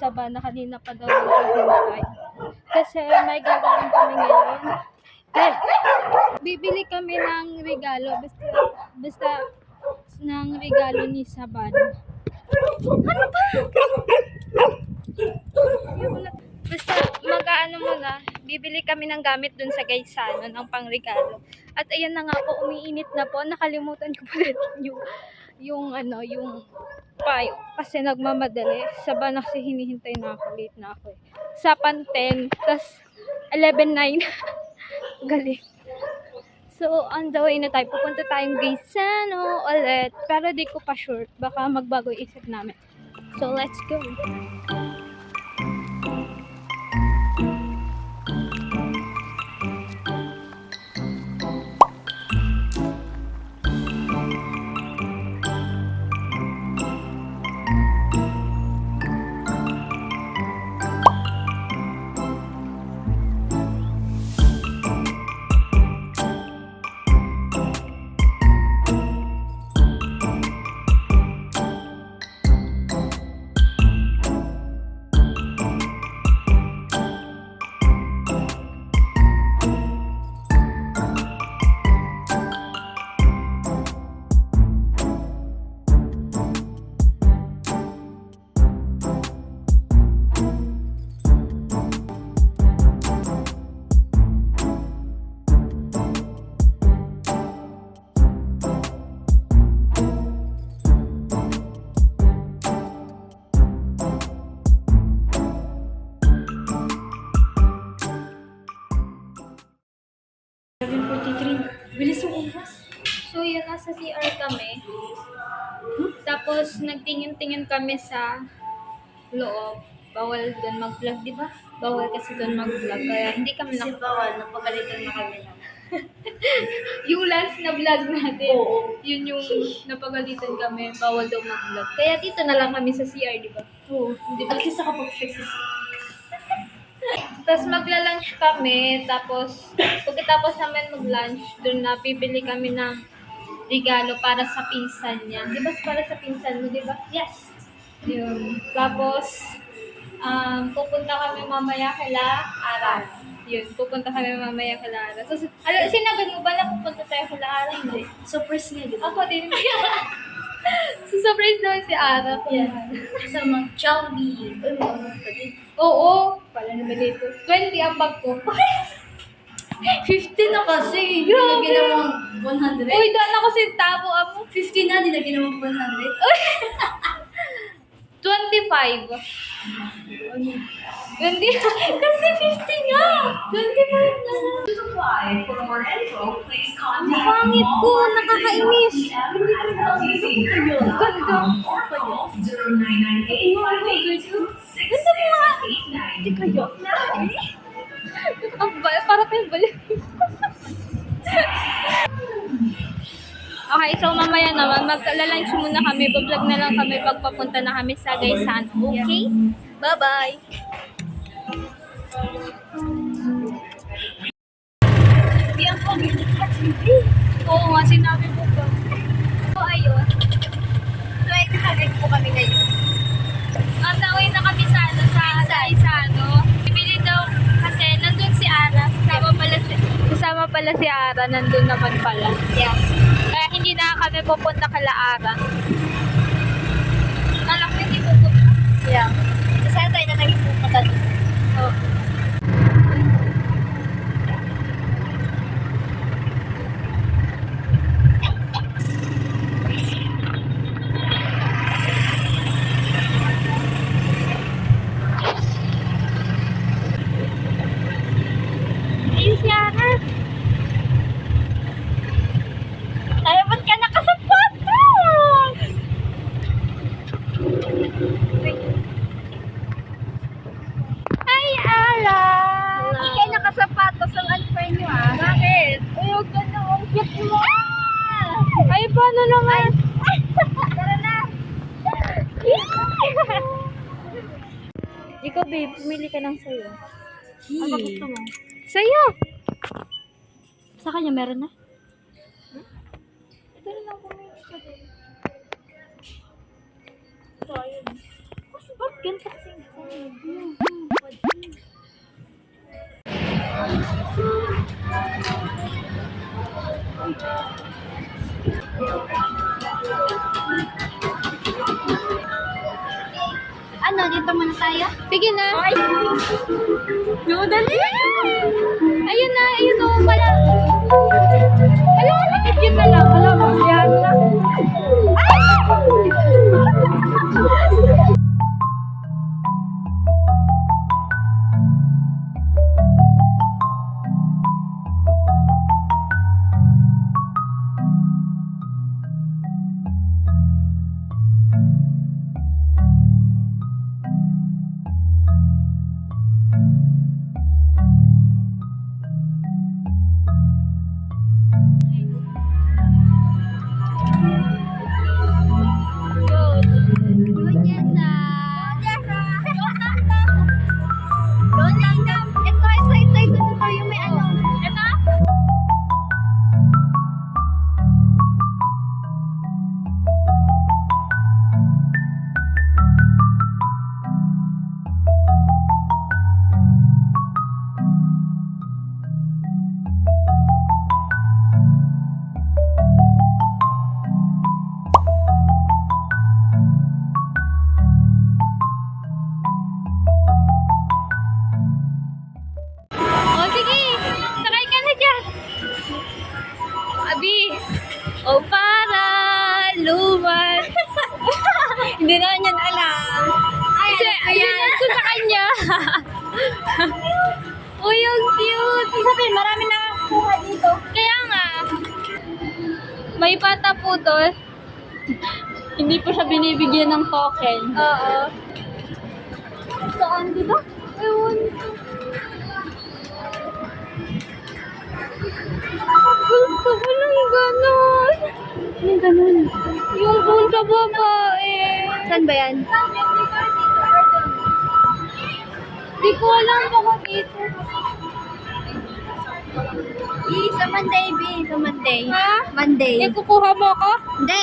sa bana, kanina pa daw naghihintay. Kasi may gagawin kami ngayon. Bibili kami ng regalo. Basta ng regalo ni Sabana. Ano ba? Basta mag-ano muna, bibili kami ng gamit dun sa Gaisano ng pangregalo. At ayan na nga po, umiinit na po. Nakalimutan ko pala yung payo. Kasi nagmamadali. Sabana kasi hinihintay na ako. Late na ako eh. Sapan 10, tas 11:09. Galing. So, on the way na tayo. Pupunta tayong Gaisano ulit. Pero di ko pa sure. Baka magbago isip namin. So, let's go. Bilis yung oras. So, yun, nasa CR kami. Tapos, nagtingin-tingin kami sa loob. Bawal doon mag-vlog, di ba? Bawal kasi doon mag-vlog. Kaya hindi kami Kasi bawal, napagalitan na kami na. yung last na vlog natin. Oo. Yun yung napagalitan kami. Bawal daw mag-vlog. Kaya dito na lang kami sa CR, di ba? Oo. Di ba? At least nakapag-flex sa Tapos magla-lunch kami, tapos pagkatapos namin mag-lunch, doon na bibili kami ng regalo para sa pinsan niya. Di ba para sa pinsan mo, di ba? Yes. Yun. Tapos, pupunta kami mamaya kila Ara. Yun, pupunta kami mamaya kila Ara. So, sinabi mo ba na pupunta tayo kila Ara? Hindi. Surprise niya, di ba? Ako din. So, surprise naman si Ara. Yeah. Sa mga chubby. Uy, mga ka din. Oo. Pala naman dito. 20 ang bag ko. 50 na kasi. Grabe. Nilagyan mo 100. Uy, doon ako sentavo amo. 50 na, nilagyan mo 100. 25. 20. Kasi 50 nga. 25 na. For more info, please contact Pangit ko, nakakainis. Ganda. or call 0998 Ganda mo nga. Hindi kayo. Para tayong balik. Okay, so mamaya naman, magla-lunch muna kami. Bablog na lang kami pagpapunta na kami sa Gaisano. Okay? Bye-bye! Hindi ang pogi. Oo nga, sinabi mo ba? So, ayun. So, ay nakagay po kami ngayon. Nauwi na kami sa Gaisano. Bibili daw kasi nandun si Ara. Kasama pala si Ara, nandun naman pala. Yeah. Kaya hindi na kami pupunta kala Ara. Alam ko hindi pupunta. Yeah. Kasi tayo na naging pupunta dito. Oh. Ayun si Ara. Ay, ba't ka nakasapatos? Hi, Ara! Hindi kayo nakasapatos ang unfair nyo ah. Bakit? Ay, huwag ka na. Ang cute mo. Ay, paano naman? Tara na. Ikaw, babe, pumili ka ng sayo. Ano gusto mo? Sayo! Sa kanya meron na? Ito na lang pumili ka, babe. So, ayun. Kasi ba't Ganito kasi yung design. Ano, dito muna tayo? Sige na. No, dali. Ayun na, ayun o, pala. Hala, lapit yun na lang. Hala, masyahan na. Doon yan sa... Doon lang daw. Ito. Yung may ano. Ito? O sige, sakay ka na dyan. Abi, o para luwan. Hindi na yan alam. Ay, Kasi, ayun na sa kanya. Uy, ang cute. Sabihin, marami na kuha dito. Kaya nga, may bata po to. Hindi pa siya binibigyan ng token. Oo. Saan dito? Ewan ko. Gusto ko lang ganon. Yung ganun. Yung doon sa babae. Saan ba yan? Di ko alam baka dito. Sa Monday, B. Sa Monday. Ha? Monday. Eh, kukuha mo ako? Hindi.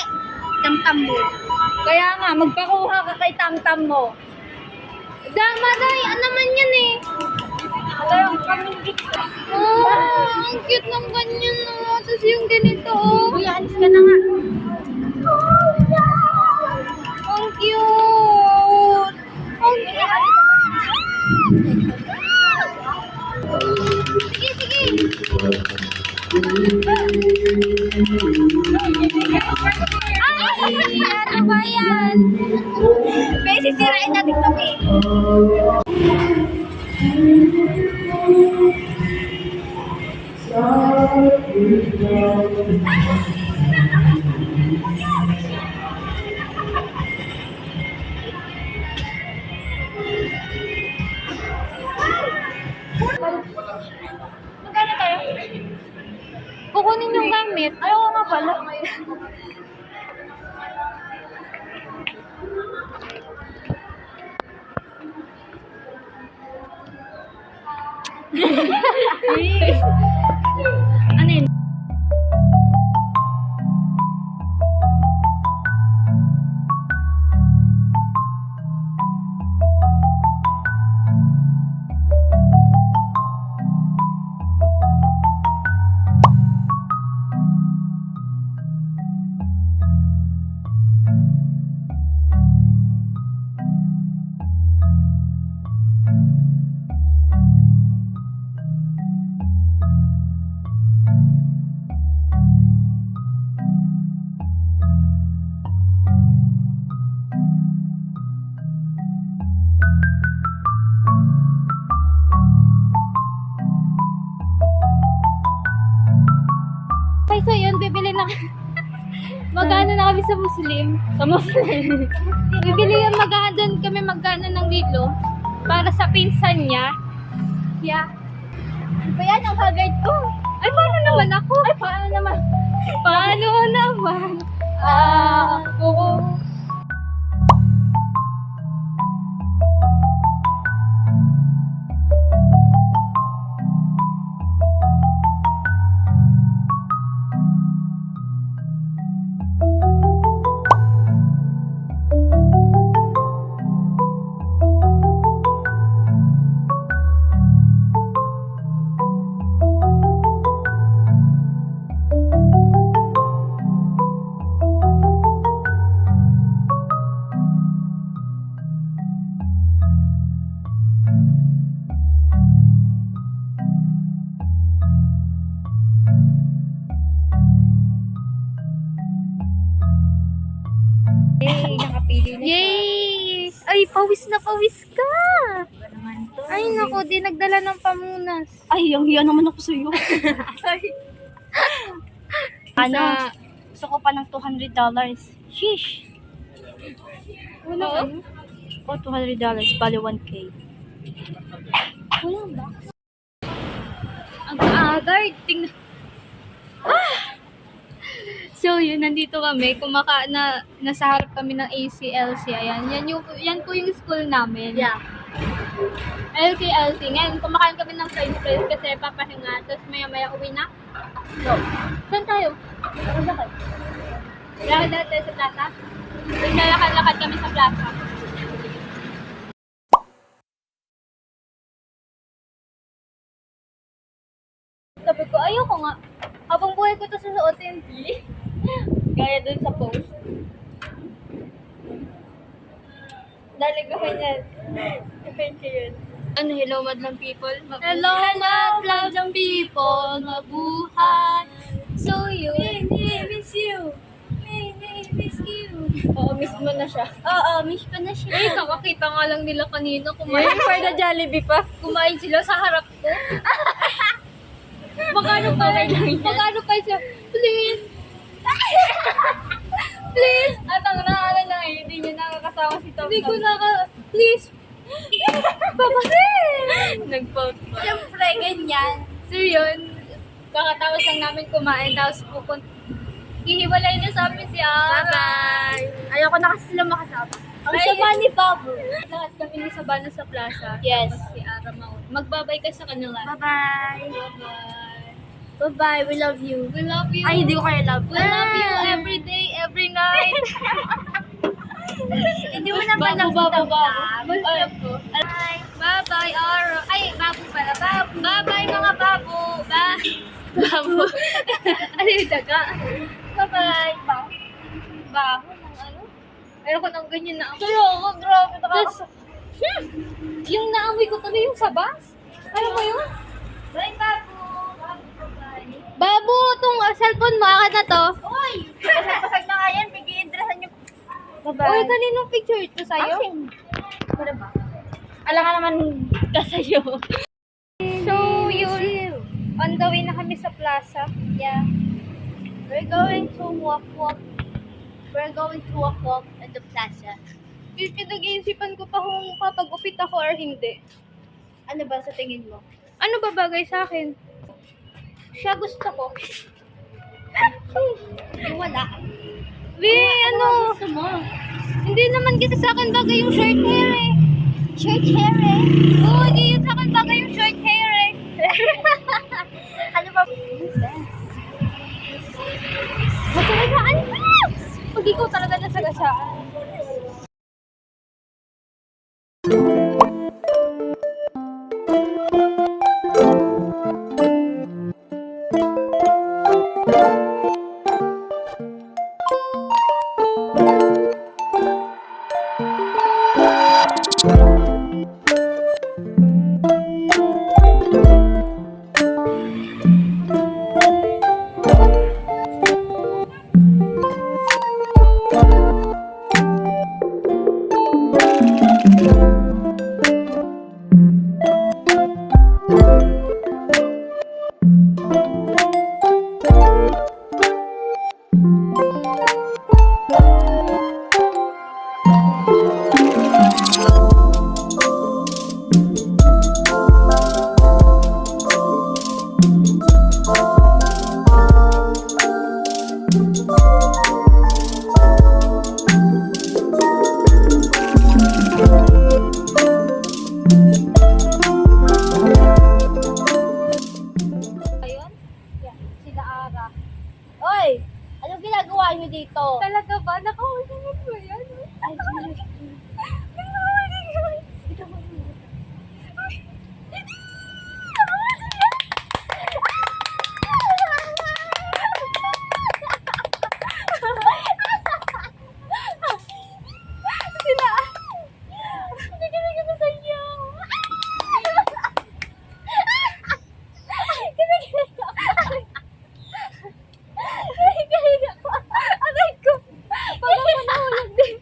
Tamtam mo. Kaya nga, magpakuha ka kay Tamtam mo. Maray, ano naman yan eh. Alam, kami dito. Oh, ang cute ng ganyan oh. Tapos yung ganito oh. Kuya, alis ka na nga. Ang cute. Ang cute. Sige, sige. Ay, ano ba yan? May sisirain natin ito eh. Magkano tayo? Kukunin yung gamit. Ayaw nga pala. Ano yun? Kaysa yun, bibili na magkano na kami sa Muslim. Sa Muslim. Bibili yun, doon kami magkano ng rilo para sa pinsan niya. Yeah. Ano ba yan? Ang haggard ko. Ay, paano naman ako? Ay, paano naman? Paano naman? Ako. Yay! Nakapili na siya. Yay! Ay, pawis na pawis ka! Ano naman to? Ay, naku, di nagdala ng pamunas. Ay, yung hiya naman ako sa'yo. Ano? Gusto ko pa ng $200. Sheesh! Wala Oo. ano? Oh, $200. Bali 1K. Wala ba? Ang agad. Tingnan. So, yun, nandito kami. Nasa harap kami ng ACLC. Ayan. Yan po yung school namin. Yeah. LCLC. Ngayon, kumakain kami ng french fries kasi papahinga. Tapos maya-maya uwi na. Go. Saan tayo? Ano ba kayo? Lakad natin sa plaza. Naglalakad-lakad kami sa plaza. Sabi ko, ayoko nga. Habang buhay ko to susuotin. Gaya dun sa post. Dali ko yan. Thank you yun. Ano, hello madlang people? Hello madlang people, mabuhay. So yun. Miss you. Miss you. Oo, miss mo na siya. Oo, miss ko na siya. Eh, kakakita nga lang nila kanina kumain. For the Jollibee pa. Kumain sila sa harap ko. Magkano pa? Magkano pa siya? Please. Please. At ang naalala lang eh, hindi niya nakakasama si Tom. Hindi ko please. Papasin! Nag-pout pa. Siyempre, ganyan. So yun, kakatapos lang namin kumain, tapos hihiwalay na sa amin si Ara. Bye-bye. Ayoko na kasi sila makasama. Ang Ay. sama ni Babu. Lahat kami ni Sabana sa plaza. Yes. Tapos si Ara magbabay ka sa kanila. Bye-bye. Bye-bye. Bye-bye. We love you. We love you. Ay, hindi ko kayo love. We love you every day, every night. Hindi mo na ba Babu. Basta Ko. Bye-bye, Ara. Ay, babu pala. Bye-bye, mga babu. Babu. Ano yung daga? Bye-bye. Baho ng ano? Ayoko ng ganyan na. Ayoko, grabe. Tapos, yung naamoy ko tuloy yung sabas. Ano mo yun? Bye, Babu. Bye. Babu, itong cellphone mo, akin na to. Uy! Pasag-pasag na nga yan. Bigyan dresan niyo. Bye-bye. Uy, kaninong picture ito sa'yo? Akin. Ano ba? Alam ka naman ka sa'yo. So, yun. On the way na kami sa plaza. Yeah. We're going to walk. We're going to walk at the plaza. Pinag-iisipan ko pa kung papag-upit ako or hindi. Ano ba sa tingin mo? Ano ba bagay sa akin? Siya gusto ko. Yung wala. Ano? Gusto mo? Hindi naman kita sa akin bagay yung short hair eh. Short hair eh. Oo, hindi yun sa akin bagay yung short hair eh. Ano ba? Masagasaan ka! Pag ikaw talaga nasagasaan. Ayun? Yeah, sila Ara. Oy! Anong ginagawa niyo dito? Talaga ba? Nakahuli mo ba yan? Ay, Nakahuli yan. Sila. Hindi ka nagkakasayaw. Aray ko. Pag ako nahulog din.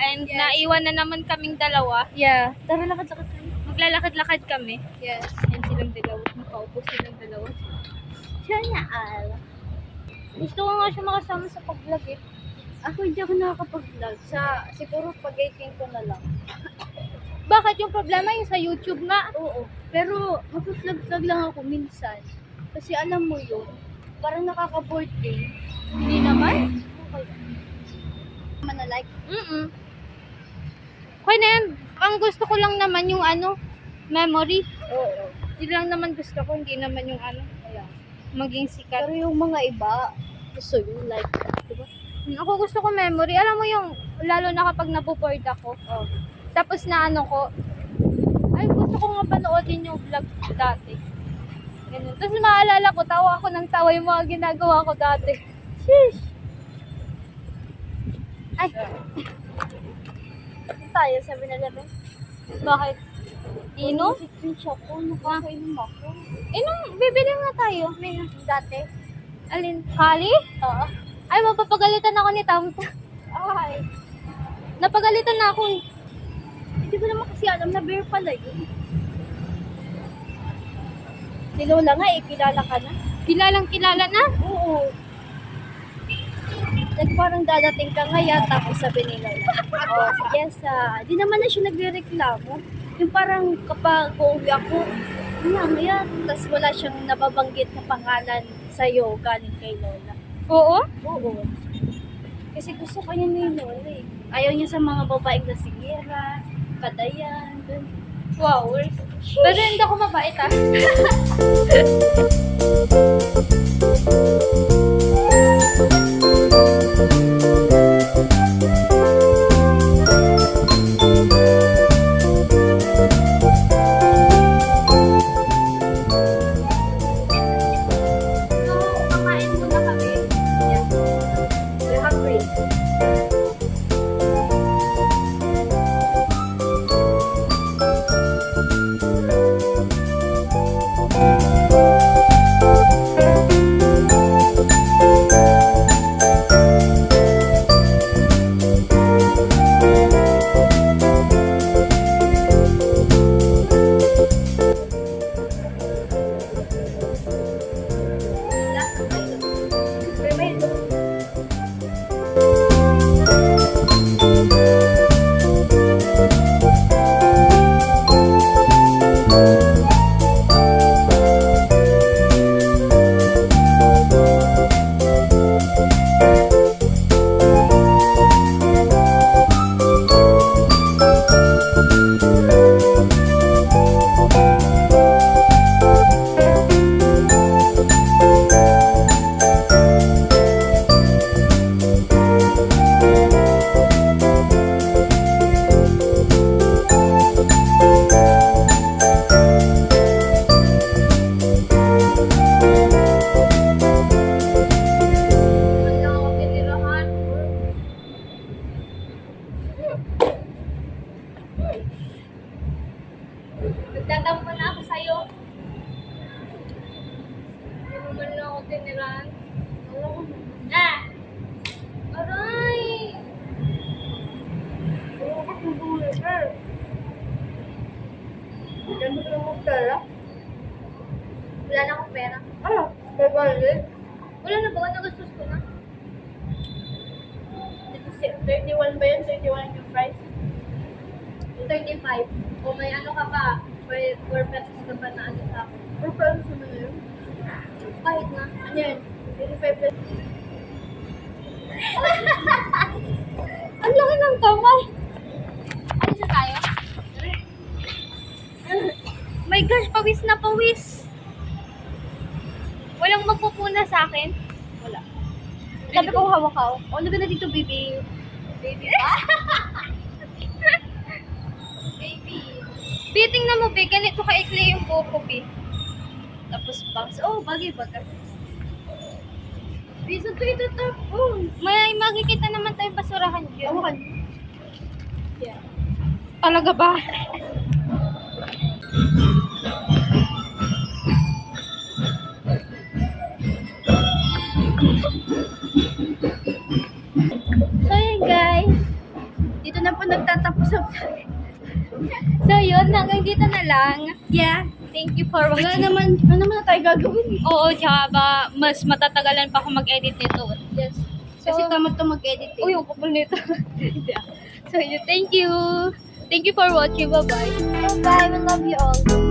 and Yes. naiwan na naman kaming dalawa. Yeah. Tara, lakad-lakad tayo. Maglalakad-lakad kami. Yes. And silang dalawa. Nakaupo silang dalawa. Sana all. Gusto ko nga siya makasama sa pag-vlog eh. Ako hindi ako nakakapag-vlog. Siguro pag 18 ko na lang. Bakit yung problema yung sa YouTube nga? Oo. Pero mag-vlog lang ako minsan. Kasi alam mo yun, parang nakaka-board din. Hindi naman. Okay. Naman na like. Okay na yan. Ang gusto ko lang naman yung memory. Oo. Yun lang naman gusto ko. Hindi naman yung Kaya. maging sikat. Pero yung mga iba, gusto yun like. Diba? Ako gusto ko memory. Alam mo yung, lalo na kapag napo-board ako. Oo. Tapos na ko, ay gusto ko nga panoodin yung vlog dati. Ganun. Tapos maalala ko, tawa ako ng tawa yung mga ginagawa ko dati. Sheesh! Ay, Tayo, 7-Eleven. bakit? Inom? Chicken shop ko, nakakainom ako. Inom, bibili nga tayo. May dati. Alin? Kali? Oo. Ay, mapapagalitan ako ni Tamta. Ay. Napagalitan na ako eh. Hindi ko naman kasi alam na beer pala yun. Si Lola nga kilala ka na. Kilalang kilala na. Oo. Parang dadating ka ngayon, tapos sabi ni Lola, oh, sige di naman na siya nagre-reklamo. Yung parang kapag uuwi ako, ngayon, tapos wala siyang nababanggit na pangalan sa'yo galing kay Lola. Oo. Oo. Kasi gusto kanya ni Lola eh. Ayaw niya sa mga babaeng nasingira, kadayan, dun. Wow. Pero hindi ako mabait ah. So, kakain muna kami. Yeah. We're hungry. Wala ako tinirahan. Nagtatampo na ako sa'yo. Hindi mo man lang ako tinirahan. Ah! Aray! Diyan mo na magdala? Wala na akong pera. Ano? Bye-bye. Wala na ba? Nagastos ko na. 31 ba yun? 31 yung price? 35. O may ano ka pa? 4 pesos ka pa na ano sa akin. Pero paano sa mga yun? Kahit na. Ano yun? 85 pesos. Ang laki ng kamay. Ano sa tayo? My gosh, pawis na pawis. Walang magpupuna sa akin. Wala. Sabi ko hawak ako. O, ano ba na dito, baby? Baby. Baby. Biting na mo, be. Ganito ka-ikli yung buko, be. Tapos bangs. Oh, bagay-bagay. Bisa to ito to. Oh. May makikita naman tayong basurahan dyan. Hawakan. Yeah. Talaga ba? So yun guys, Dito na po nagtatapos ang So yun, hanggang dito na lang. Yeah. Thank you for Wala watching. naman, ano naman na tayo gagawin eh. Oo, tsaka ba, mas matatagalan pa ako mag-edit nito. Yes. So, Kasi tamad to mag-edit eh. uy, ang kapal nito. So yun, thank you. Thank you for watching. Bye-bye. Bye-bye. We love you all.